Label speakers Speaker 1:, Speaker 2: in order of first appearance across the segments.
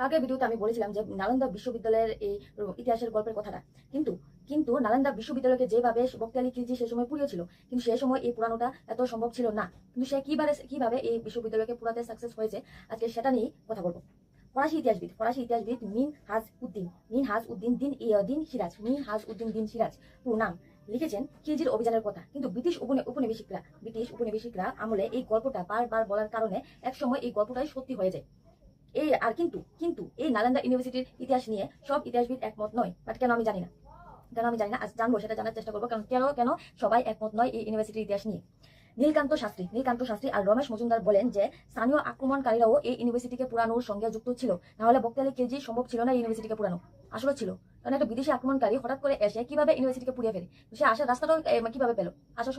Speaker 1: আগের ভিডিওতে আমি বলেছিলাম যে নালন্দা বিশ্ববিদ্যালয়ের এই ইতিহাসের গল্পের কথাটা। কিন্তু কিন্তু নালন্দা বিশ্ববিদ্যালয়কে যেভাবে বখতিয়ালি খিলজি সে সময় পুড়িয়েছিল, কিন্তু সে সময় এই পুরানোটা এত সম্ভব ছিল না। কিন্তু সে কিভাবে এই বিশ্ববিদ্যালয়কে পুরাতে সাকসেস হয়েছে, আজকে সেটা নিয়েই কথা বলবো। ফরাসি ইতিহাসবিদ মিনহাজ উদ্দিন দিন সিরাজ পুরো নাম লিখেছেন খিলজির অভিযানের কথা। কিন্তু ব্রিটিশ উপনিবেশিকরা আমলে এই গল্পটা বারবার বলার কারণে একসময় এই গল্পটাই সত্যি হয়ে যায়। এই আর কিন্তু কিন্তু এই নালন্দা ইউনিভার্সিটির ইতিহাস নিয়ে সব ইতিহাসবিদ একমত নয়। বাট কেন আমি জানি না, আজ জানবো, সেটা জানার চেষ্টা করবো। কারণ কেন কেন সবাই একমত নয় এই ইউনিভার্সিটির ইতিহাস নিয়ে। নীলকান্ত শাস্ত্রী আর রমেশ মজুমদার বলেন যে স্থানীয় আক্রমণকারীরাও এই ইউনিভার্সিটিকে পুরানোর সঙ্গে যুক্ত ছিল, নাহলে বখতিয়ালি খিলজি সম্ভব ছিল না এই ইউনিভার্সিটিকে পুরানো। আসলে ছিল, কারণ একটা বিদেশি আক্রমণকারী হঠাৎ করে এসে কিভাবে ইউনিভার্সিটিকে পুড়িয়ে ফেলে, সে আসার রাস্তাটাও কিভাবে পেলো, আসার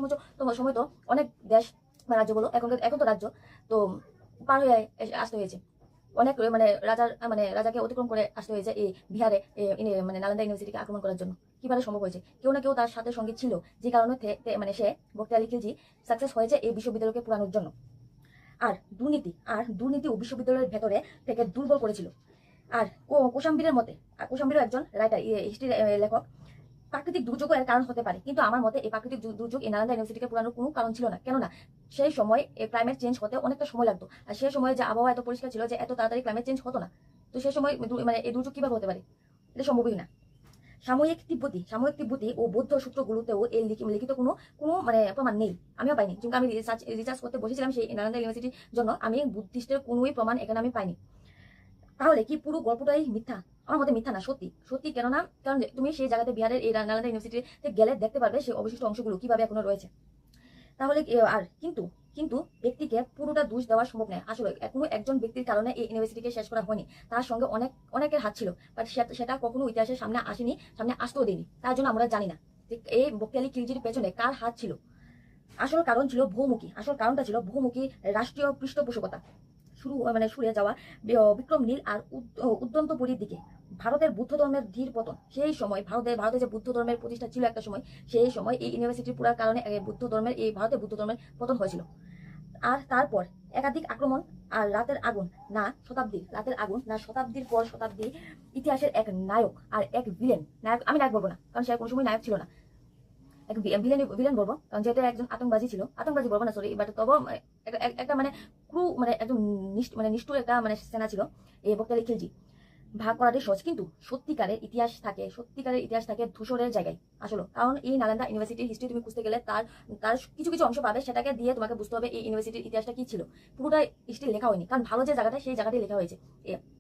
Speaker 1: সময় তো অনেক দেশ বা রাজ্য বলো, এখন তো রাজ্য তো পার হয়ে আসতে হয়েছে। অনেক রাজাকে অতিক্রম করে আসতে হয়েছে এই বিহারে নালন্দা ইউনিভার্সিটিকে আক্রমণ করার জন্য। কিভাবে সম্ভব হয়েছে? কেউ না কেউ তার সাথে সঙ্গে ছিল, যে কারণে সে বখতিয়ালি খিলজি সাকসেস হয়েছে এই বিশ্ববিদ্যালয়কে পুরানোর জন্য। আর দুর্নীতি ও বিশ্ববিদ্যালয়ের ভেতরে থেকে দুর্বল করেছিল। আর কোশাম্বীরও একজন রাইটার, হিস্ট্রি লেখক। প্রাকৃতিক দুর্যোগও এর কারণ হতে পারে, কিন্তু আমার মতে এই প্রাকৃতিক দুর্যোগ এই নালন্দা ইউনিভার্সিটিকে পুরানোর কোনো কারণ ছিল না। কেননা সেই সময় এই ক্লাইমেট চেঞ্জ হতে অনেকটা সময় লাগতো, আর সেই সময় যে আবহাওয়া এত পরিষ্কার ছিল যে এত তাড়াতাড়ি ক্লাইমেট চেঞ্জ হতো না। তো সেই সময় এই দুর্যোগ কিভাবে হতে পারে? এটা সম্ভবই না। সাময়িক তিব্বতী ও বৌদ্ধ সূত্রগুলোতেও এই লিখিত কোনো কোনো প্রমাণ নেই, আমিও পাইনি। কিন্তু আমি রিসার্চ করতে বসেছিলাম সেই নালন্দা ইউনিভার্সিটির জন্য, আমি বুদ্ধিস্টের কোনোই প্রমাণ এখানে আমি পাইনি। তাহলে কি পুরো গল্পটাই মিথ্যা? আমার মতে মিথ্যা না, সত্যি সত্যি। কারণ তুমি সেই জায়গাতে বিহারের এই নালন্দা ইউনিভার্সিটিতে গেলে দেখতে পারবে সেই অবশিষ্ট অংশগুলো কিভাবে এখনো রয়েছে। তাহলে আর কিন্তু কিন্তু ব্যক্তিকে পুরোটা দোষ দেওয়া সম্ভব নয়। আসলে কোনো একজন ব্যক্তির কারণে এই ইউনিভার্সিটিকে শেষ করা হয়নি, তার সঙ্গে অনেকের হাত ছিল। বাট সেটা কখনো ইতিহাসের সামনে আসেনি, সামনে আসতেও দেয়নি। তার জন্য আমরা জানি না যে এই বখতিয়ালি খিলজির পেছনে কার হাত ছিল। আসল কারণটা ছিল বহুমুখী রাষ্ট্রীয় পৃষ্ঠপোষকতা। সরে যাওয়া বিক্রম নীল আর উদ্যন্তপুরীর দিকে ভারতের বুদ্ধ ধর্মের ধীর পতন। সেই সময় ভারতে যে বুদ্ধ ধর্মের প্রতিষ্ঠা ছিল একটা সময়, সেই সময় এই ইউনিভার্সিটির পুরার কারণে ভারতে বুদ্ধ ধর্মের পতন হয়েছিল। আর তারপর একাধিক আক্রমণ আর রাতের আগুন না শতাব্দীর পর শতাব্দী ইতিহাসের এক নায়ক আর এক ভিলেন। আমি নায়ক বলবো না, কারণ সে কোনো সময় নায়ক ছিল না। এক ভিলেন বলবো, কারণ যেহেতু একজন আতঙ্কবাজি বলবো না, সরি, বাট তবে একটা একজন নিষ্ঠুর একটা সেনা ছিল এই বখতিয়ালি খিলজি। ভাগ করাটাই সহজ, কিন্তু সত্যিকারের ইতিহাস থাকে ধূসরের জায়গায়। আসলে কারণ এই নালন্দা ইউনিভার্সিটির হিস্ট্রি তুমি খুঁজতে গেলে তার কিছু কিছু অংশ পাবে, সেটাকে দিয়ে তোমাকে বুঝতে হবে এই ইউনিভার্সিটির ইতিহাসটা কি ছিল। পুরোটা হিস্ট্রি লেখা হয়নি, কারণ ভালো যে জায়গাটা সেই জায়গাটাই লেখা হয়েছে।